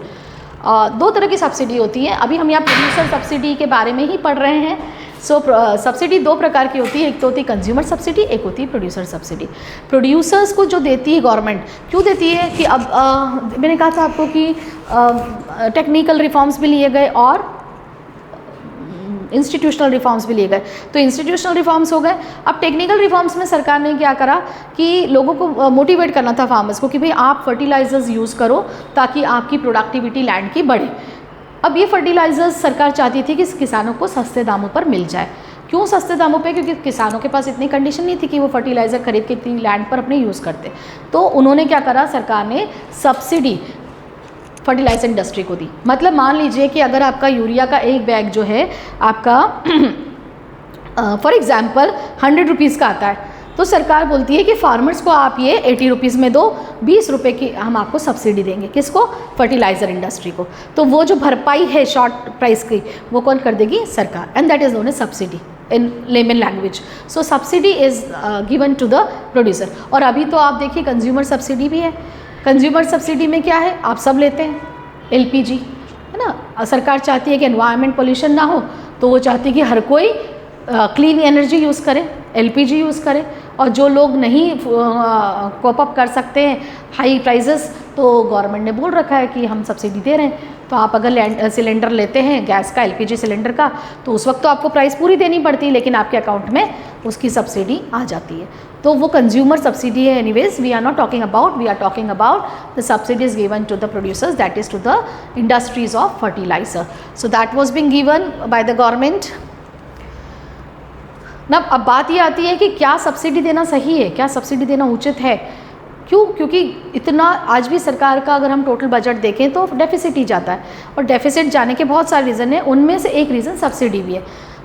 दो तरह की सब्सिडी होती है। अभी हम यहाँ प्रोड्यूसर सब्सिडी के बारे में ही पढ़ रहे हैं। सो सब्सिडी दो प्रकार की होती है, एक तो होती है कंज्यूमर सब्सिडी, एक होती है प्रोड्यूसर सब्सिडी। प्रोड्यूसर्स को जो देती है गवर्नमेंट, क्यों देती है कि अब मैंने कहा था आपको कि टेक्निकल रिफॉर्म्स भी लिए गए और इंस्टीट्यूशनल रिफॉर्म्स भी लिए गए। तो इंस्टीट्यूशनल रिफॉर्म्स हो गए। अब टेक्निकल रिफॉर्म्स में सरकार ने क्या करा कि लोगों को मोटिवेट करना था, फार्मर्स को, कि भाई आप फर्टिलाइजर्स यूज़ करो ताकि आपकी प्रोडक्टिविटी लैंड की बढ़े। अब ये फर्टिलाइजर्स सरकार चाहती थी कि किसानों को सस्ते दामों पर मिल जाए। क्यों सस्ते दामों पे? क्योंकि किसानों के पास इतनी कंडीशन नहीं थी कि वो फर्टिलाइज़र खरीद के इतनी लैंड पर अपने यूज़ करते। तो उन्होंने क्या करा, सरकार ने सब्सिडी फर्टिलाइजर इंडस्ट्री को दी। मतलब मान लीजिए कि अगर आपका यूरिया का एक बैग जो है आपका फॉर एग्जांपल 100 रुपीज़ का आता है, तो सरकार बोलती है कि फार्मर्स को आप ये 80 रुपीज़ में दो, 20 रुपये की हम आपको सब्सिडी देंगे। किसको? फर्टिलाइज़र इंडस्ट्री को। तो वो जो भरपाई है शॉर्ट प्राइस की वो कौन कर देगी? सरकार। And that is known as subsidy in layman language. So subsidy is given to the producer. और अभी तो आप देखिए कंज्यूमर सब्सिडी भी है। कंज्यूमर सब्सिडी में क्या है? आप सब लेते हैं LPG, है ना। सरकार चाहती है कि एनवायरनमेंट पोल्यूशन ना हो, तो वो चाहती है कि हर कोई क्लीन एनर्जी यूज़ करें, LPG यूज़ करें। और जो लोग नहीं कोप अप कर सकते हैं हाई प्राइजेस, तो गवर्नमेंट ने बोल रखा है कि हम सब्सिडी दे रहे हैं। तो आप अगर सिलेंडर लेते हैं गैस का, LPG सिलेंडर का, तो उस वक्त तो आपको प्राइस पूरी देनी पड़ती है, लेकिन आपके अकाउंट में उसकी सब्सिडी आ जाती है। तो वो कंज्यूमर सब्सिडी है। Anyways we are not talking about, we are talking about the subsidies given to the producers, that is to the industries of fertilizer. So that was being given by the government. ना अब बात ये आती है कि क्या subsidy देना सही है, क्या सब्सिडी देना उचित है? क्यों? क्योंकि इतना आज भी सरकार का अगर हम टोटल बजट देखें तो डेफिसिट ही जाता है, और डेफिसिट जाने के बहुत सारे रीज़न हैं, उनमें से एक रीज़न सब्सिडी भी है।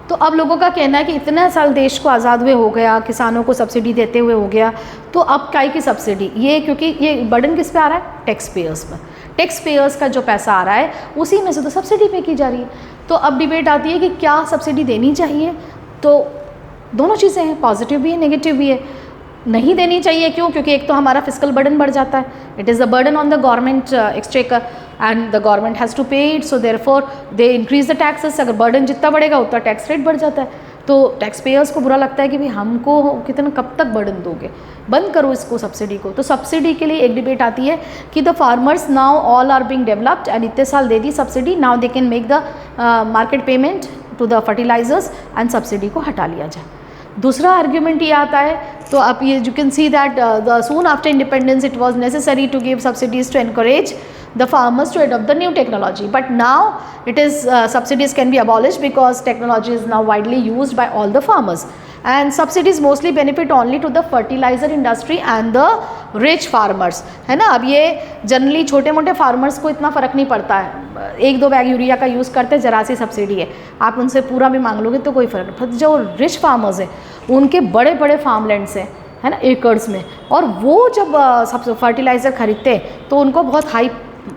तो अब लोगों का कहना है कि इतने साल देश को आज़ाद हुए हो गया, किसानों को सब्सिडी देते हुए हो गया, तो अब काय की सब्सिडी? ये क्योंकि ये बर्डन किस पे आ रहा है? टैक्स पेयर्स पर। टैक्स पेयर्स का जो पैसा आ रहा है उसी में से तो सब्सिडी पे की जा रही है। तो अब डिबेट आती है कि क्या सब्सिडी देनी चाहिए? तो दोनों चीज़ें हैं, पॉजिटिव भी है, नेगेटिव भी है। नहीं देनी चाहिए। क्यों? क्योंकि एक तो हमारा फिजिकल बर्डन बढ़ जाता है, it is a burden on the government exchequer and the government has to pay it, so therefore they increase the taxes. अगर बर्डन जितना बढ़ेगा उतना टैक्स रेट बढ़ जाता है, तो टैक्स पेयर्स को बुरा लगता है कि भाई हमको कितना कब तक बर्डन दोगे, बंद करो इसको सब्सिडी को। तो सब्सिडी के लिए एक डिबेट आती है कि the farmers now all are being developed and इतने साल दे दी subsidy, now they can make the market payment to the fertilisers and subsidy को हटा लिया जाए। दूसरा आर्ग्यूमेंट ये आता है, तो आप ये you can see that the soon after independence it was necessary to give subsidies to encourage the farmers to adopt the new technology, but now it is subsidies can be abolished because technology is now widely used by all the farmers, and subsidies mostly benefit only to the fertilizer industry and the rich farmers, है ना। अब ये generally छोटे मोटे farmers को इतना फ़र्क नहीं पड़ता है, 1-2 बैग यूरिया का यूज़ करते हैं, जरा सी सब्सिडी है, आप उनसे पूरा भी मांग लोगे तो कोई फ़र्क नहीं। जो रिच फार्मर्स हैं उनके बड़े बड़े फार्मलैंड्स हैं, है ना, एकर्स में, और वो जब सब फर्टिलाइज़र खरीदते हैं तो उनको बहुत हाई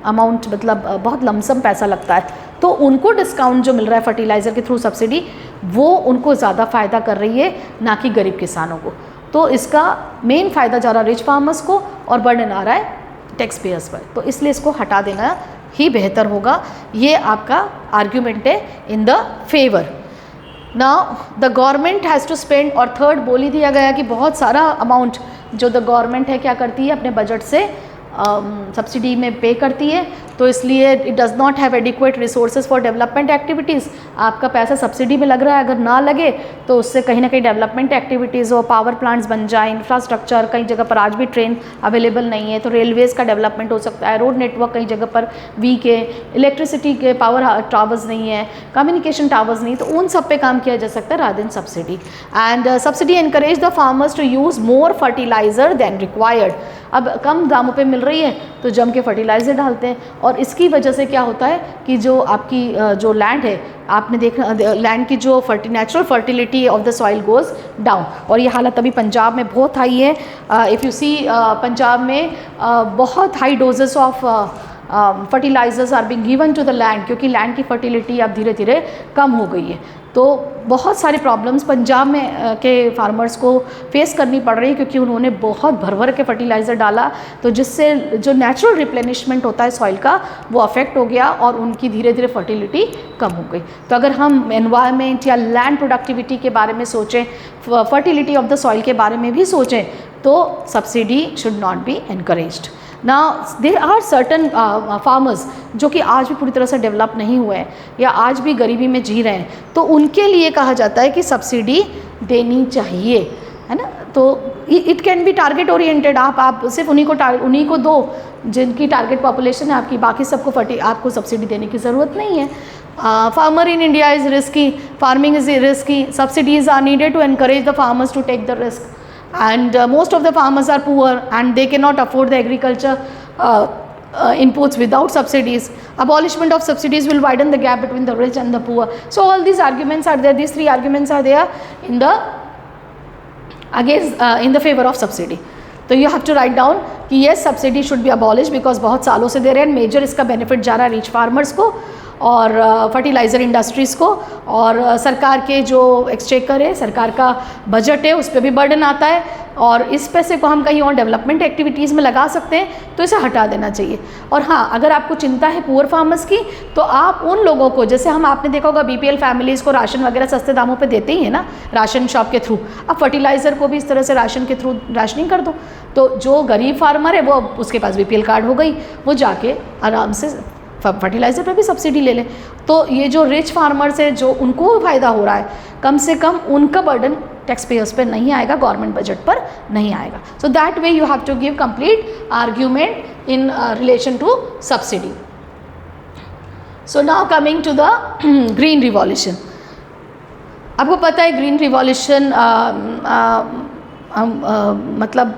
अमाउंट, मतलब बहुत लमसम पैसा लगता है, तो उनको डिस्काउंट जो मिल रहा है फर्टिलाइज़र के थ्रू सब्सिडी, वो उनको ज़्यादा फ़ायदा कर रही है, ना कि गरीब किसानों को। तो इसका मेन फ़ायदा जा रहा है रिच फार्मर्स को और बर्डन आ रहा है टैक्स पेयर्स पर, तो इसलिए इसको हटा देना ही बेहतर होगा। ये आपका आर्ग्यूमेंट है in the favour. Now the government has to spend, और थर्ड बोल ही दिया गया कि बहुत सारा अमाउंट जो द गवर्नमेंट है क्या करती है, अपने बजट से सब्सिडी में पे करती है, तो इसलिए it does not have adequate resources for development activities. आपका पैसा सब्सिडी में लग रहा है, अगर ना लगे तो उससे कहीं ना कहीं डेवलपमेंट एक्टिविटीज़ हो, पावर प्लांट्स बन जाए, इंफ्रास्ट्रक्चर, कई जगह पर आज भी ट्रेन अवेलेबल नहीं है तो रेलवेज़ का डेवलपमेंट हो सकता है, रोड नेटवर्क कई जगह पर वीक है, इलेक्ट्रिसिटी के पावर टावर्स नहीं है, कम्युनिकेशन टावर्स नहीं, तो उन सब पे काम किया जा सकता है rather than subsidy. And subsidy encourage the farmers to use more fertilizer than required. अब कम दामों पे मिल रही है तो जम के फर्टिलाइज़र डालते हैं, और इसकी वजह से क्या होता है कि जो आपकी जो लैंड है, आपने देखा लैंड की जो natural fertility of the soil goes down, और ये हालत अभी पंजाब में बहुत हाई है। इफ़ यू सी पंजाब में बहुत high doses of fertilizers are being given to the land, क्योंकि लैंड की फर्टिलिटी अब धीरे धीरे कम हो गई है। तो बहुत सारी प्रॉब्लम्स पंजाब में के फार्मर्स को फेस करनी पड़ रही है, क्योंकि उन्होंने बहुत भर के फर्टिलाइज़र डाला, तो जिससे जो नेचुरल रिप्लेनिशमेंट होता है सॉइल का वो अफेक्ट हो गया और उनकी धीरे धीरे फर्टिलिटी कम हो गई। तो अगर हम एनवायरनमेंट या लैंड प्रोडक्टिविटी के बारे में सोचें, फर्टिलिटी ऑफ द सॉइल के बारे में भी सोचें, तो subsidy should not be encouraged. Now there are certain farmers जो कि आज भी पूरी तरह से डेवलप नहीं हुए हैं या आज भी गरीबी में जी रहे हैं, तो उनके लिए कहा जाता है कि सब्सिडी देनी चाहिए, है ना। तो it can be target oriented, आप सिर्फ उन्हीं को दो जिनकी टारगेट पॉपुलेशन है आपकी, बाकी सबको आपको सब्सिडी देने की ज़रूरत नहीं है। Farmer in India is risky, farming is risky, subsidies are needed to encourage the farmers to take the risk, and most of the farmers are poor and they cannot afford the agriculture inputs without subsidies. Abolishment of subsidies will widen the gap between the rich and the poor. So all these arguments are there, these three arguments are there in the against in the favour of subsidy. तो you have to write down कि yes subsidy should be abolish because बहुत सालों से दे रहे हैं, major इसका benefit जा रहा है रिच फार्मर्स को और फर्टिलाइज़र इंडस्ट्रीज़ को, और सरकार के जो एक्सचेकर है, सरकार का बजट है, उस पर भी बर्डन आता है, और इस पैसे को हम कहीं और डेवलपमेंट एक्टिविटीज़ में लगा सकते हैं, तो इसे हटा देना चाहिए। और हाँ, अगर आपको चिंता है पुअर फार्मर्स की, तो आप उन लोगों को, जैसे हम आपने देखा होगा BPL फैमिलीज़ को राशन वगैरह सस्ते दामों पे देते ही है ना, राशन शॉप के थ्रू, अब फर्टिलाइज़र को भी इस तरह से राशन के थ्रू राशनिंग कर दो, तो जो गरीब फार्मर है वो, उसके पास BPL कार्ड हो गई, वो जाके आराम से फर्टिलाइज़र पर भी सब्सिडी ले लें। तो ये जो रिच फार्मर्स है, जो उनको फ़ायदा हो रहा है, कम से कम उनका बर्डन टैक्स पेयर्स पे नहीं आएगा, गवर्नमेंट बजट पर नहीं आएगा। So that way you have to give complete argument in relation to subsidy. So now coming to the green revolution. आपको पता है ग्रीन रिवॉल्यूशन मतलब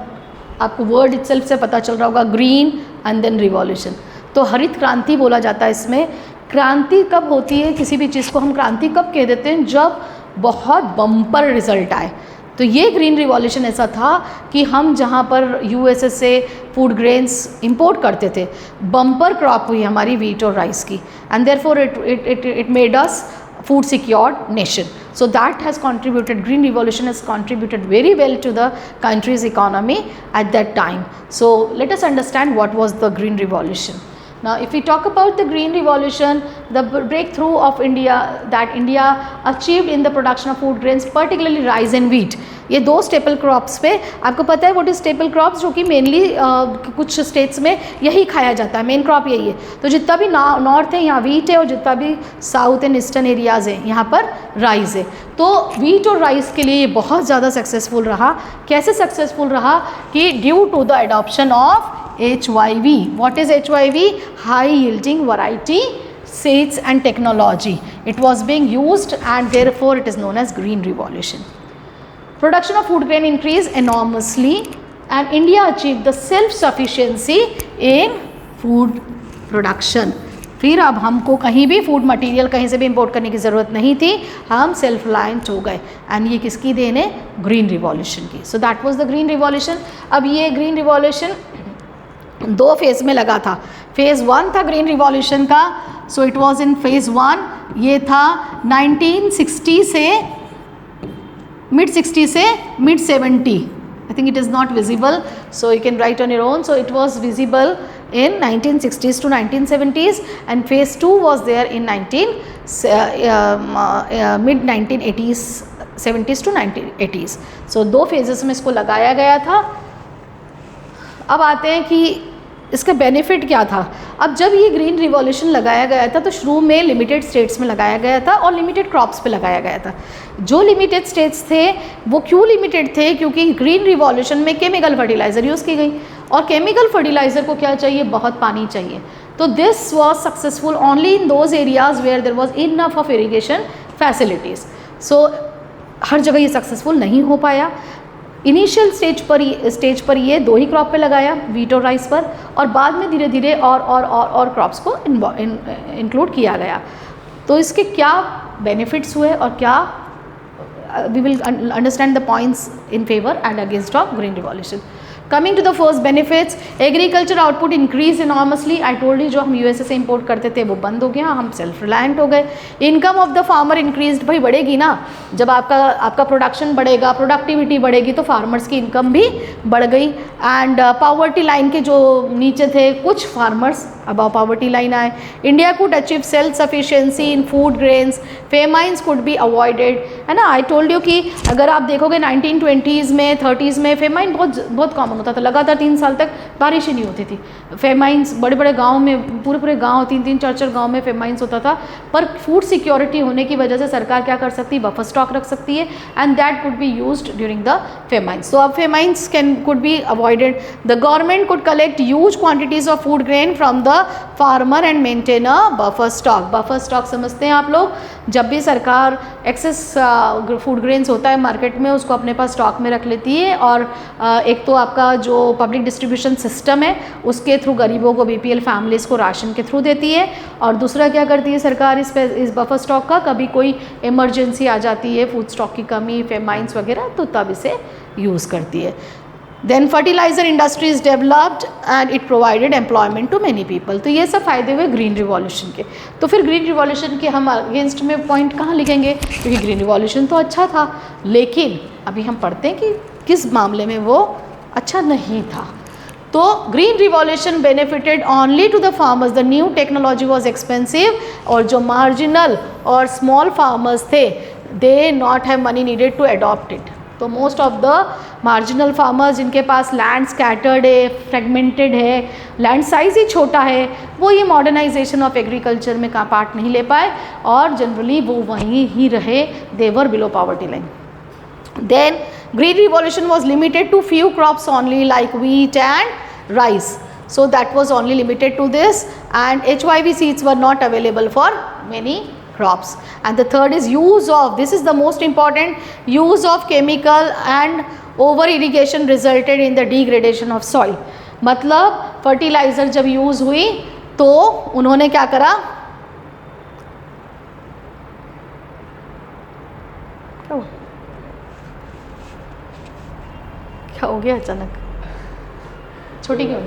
आपको वर्ड इटसेल्फ से पता चल रहा होगा, ग्रीन एंड देन रिवॉल्यूशन। तो हरित क्रांति बोला जाता है इसमें। क्रांति कब होती है, किसी भी चीज़ को हम क्रांति कब कह देते हैं, जब बहुत बम्पर रिजल्ट आए। तो ये ग्रीन रिवॉल्यूशन ऐसा था कि हम जहाँ पर USA से फूड ग्रेन्स इंपोर्ट करते थे, बम्पर क्रॉप हुई हमारी वीट और राइस की, and therefore it made us food secured nation. So that has contributed, green revolution has contributed very well to the country's economy at that time. So let us understand what was the green revolution. Now if we talk about the green revolution, the breakthrough of India, that India achieved in the production of food grains, particularly rice and wheat, ये दो staple crops पे, आपको पता है what is staple crops, जो कि mainly कुछ states में यही खाया जाता है, मेन क्रॉप यही है। तो जितना भी नॉर्थ है यहाँ वीट है, और जितना भी साउथ एंड ईस्टर्न एरियाज़ हैं यहाँ पर राइस है। तो वीट और राइस के लिए ये बहुत ज़्यादा सक्सेसफुल रहा। कैसे सक्सेसफुल रहा कि due to the adoption of HYV. What is HYV? High yielding variety seeds and technology. It was being used and therefore it is known as green revolution. Production of food grain increased enormously and India achieved the self-sufficiency in food production. फिर अब हमको कहीं भी food material कहीं से भी import करने की ज़रूरत नहीं थी, हम सेल्फ रिलायंट हो गए। एंड ये किसकी देन है? ग्रीन रिवॉल्यूशन की। So that was the green revolution. अब ये ग्रीन रिवॉल्यूशन दो फेज़ में लगा था। फेज़ 1 था ग्रीन रिवॉल्यूशन का, so it was in phase 1, ये था 1960 से मिड 60 से mid 70। I think it is not visible, so you can write on your own. So it was visible in 1960s to 1970s, and phase 2 was there in mid 1980s, 70s to 1980s. So दो phases में इसको लगाया गया था। अब आते हैं कि इसका बेनिफिट क्या था। अब जब ये ग्रीन रिवॉल्यूशन लगाया गया था तो शुरू में लिमिटेड स्टेट्स में लगाया गया था और लिमिटेड क्रॉप्स पे लगाया गया था। जो लिमिटेड स्टेट्स थे वो क्यों लिमिटेड थे? क्योंकि ग्रीन रिवॉल्यूशन में केमिकल फर्टिलाइज़र यूज़ की गई, और केमिकल फर्टिलाइज़र को क्या चाहिए? बहुत पानी चाहिए। तो this was successful only in those areas where there was enough of irrigation facilities. So हर जगह ये सक्सेसफुल नहीं हो पाया। इनिशियल स्टेज पर ये दो ही क्रॉप पे लगाया, वीट और राइस पर, और बाद में धीरे धीरे और क्रॉप्स को इंक्लूड किया गया। तो इसके क्या बेनिफिट्स हुए और क्या, we will understand the points in favour and against of green revolution. Coming to the first benefits, agriculture output increase enormously. I told you, जो हम USA से इंपोर्ट करते थे वो बंद हो गया, हम सेल्फ रिलायंट हो गए। Income of the farmer increase, भाई बढ़ेगी ना, जब आपका प्रोडक्शन बढ़ेगा, प्रोडक्टिविटी बढ़ेगी, तो फार्मर्स की इनकम भी बढ़ गई। एंड पावर्टी लाइन के जो नीचे थे कुछ फार्मर्स अबव पावर्टी लाइन आए। India could achieve self sufficiency in food grains, famines could be avoided, है ना। आई टोल्ड यू कि अगर आप देखोगे 1920s में 30s में फेमाइन बहुत कॉमन होता था, लगातार 3 साल तक बारिश ही नहीं होती थी। फेमाइंस बड़े बड़े गाँव में, पूरे गाँव 3-3 4-4 गाँव में फेमाइंस होता था। पर फूड सिक्योरिटी होने की वजह से सरकार क्या कर सकती है? बफर स्टॉक रख सकती है, and that could be used during the famines. So अब famines could be avoided. The government could collect huge quantities of food grain from the farmer and maintain a buffer stock. Buffer stock समझते हैं आप लोग? जब भी सरकार excess food grains होता है मार्केट में, उसको अपने पास स्टॉक में रख लेती है, और एक तो आपका जो पब्लिक डिस्ट्रीब्यूशन सिस्टम है उसके थ्रू गरीबों को, BPL फैमिलीज़ को राशन के थ्रू देती है, और दूसरा क्या करती है सरकार, इस बफर स्टॉक का कभी कोई इमरजेंसी आ जाती जाती है, फूड स्टॉक की कमी, फेमाइंस वगैरह, तो तब इसे यूज़ करती है। Then fertilizer industry is developed and it provided employment to many people. तो ये सब फ़ायदे हुए ग्रीन रिवॉल्यूशन के। तो फिर ग्रीन रिवॉल्यूशन के हम अगेंस्ट में पॉइंट कहाँ लिखेंगे, क्योंकि ग्रीन रिवॉल्यूशन तो अच्छा था, लेकिन अभी हम पढ़ते हैं कि किस मामले में वो अच्छा नहीं था। तो green revolution benefited only to the farmers, the new technology was expensive, और जो मार्जिनल और स्मॉल फार्मर्स थे they not have money needed to adopt it. तो most of the marginal farmers जिनके पास लैंड स्कैटर्ड है, फ्रेगमेंटेड है, land size ही छोटा है, वो ये मॉडर्नाइजेशन ऑफ एग्रीकल्चर में का पार्ट नहीं ले पाए और जनरली वो वहीं ही रहे, they were below poverty line. Then green revolution was limited to few crops only like wheat and rice, so that was only limited to this, and HYV seeds were not available for many crops. And the third is use of, this is the most important, use of chemical and over irrigation resulted in the degradation of soil. मतलब fertiliser जब use हुई तो उन्होंने क्या करा, क्या हो गया अचानक, छोटी क्यों,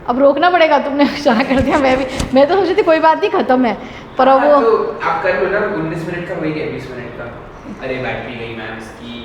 अब रोकना पड़ेगा, तुमने इशारा कर दिया, मैं तो सोची थी कोई बात नहीं ख़त्म है, पर अब वो तो आप कर लो ना 19 मिनट का, वही है 20 मिनट का। अरे बैटरी गई मैम इसकी।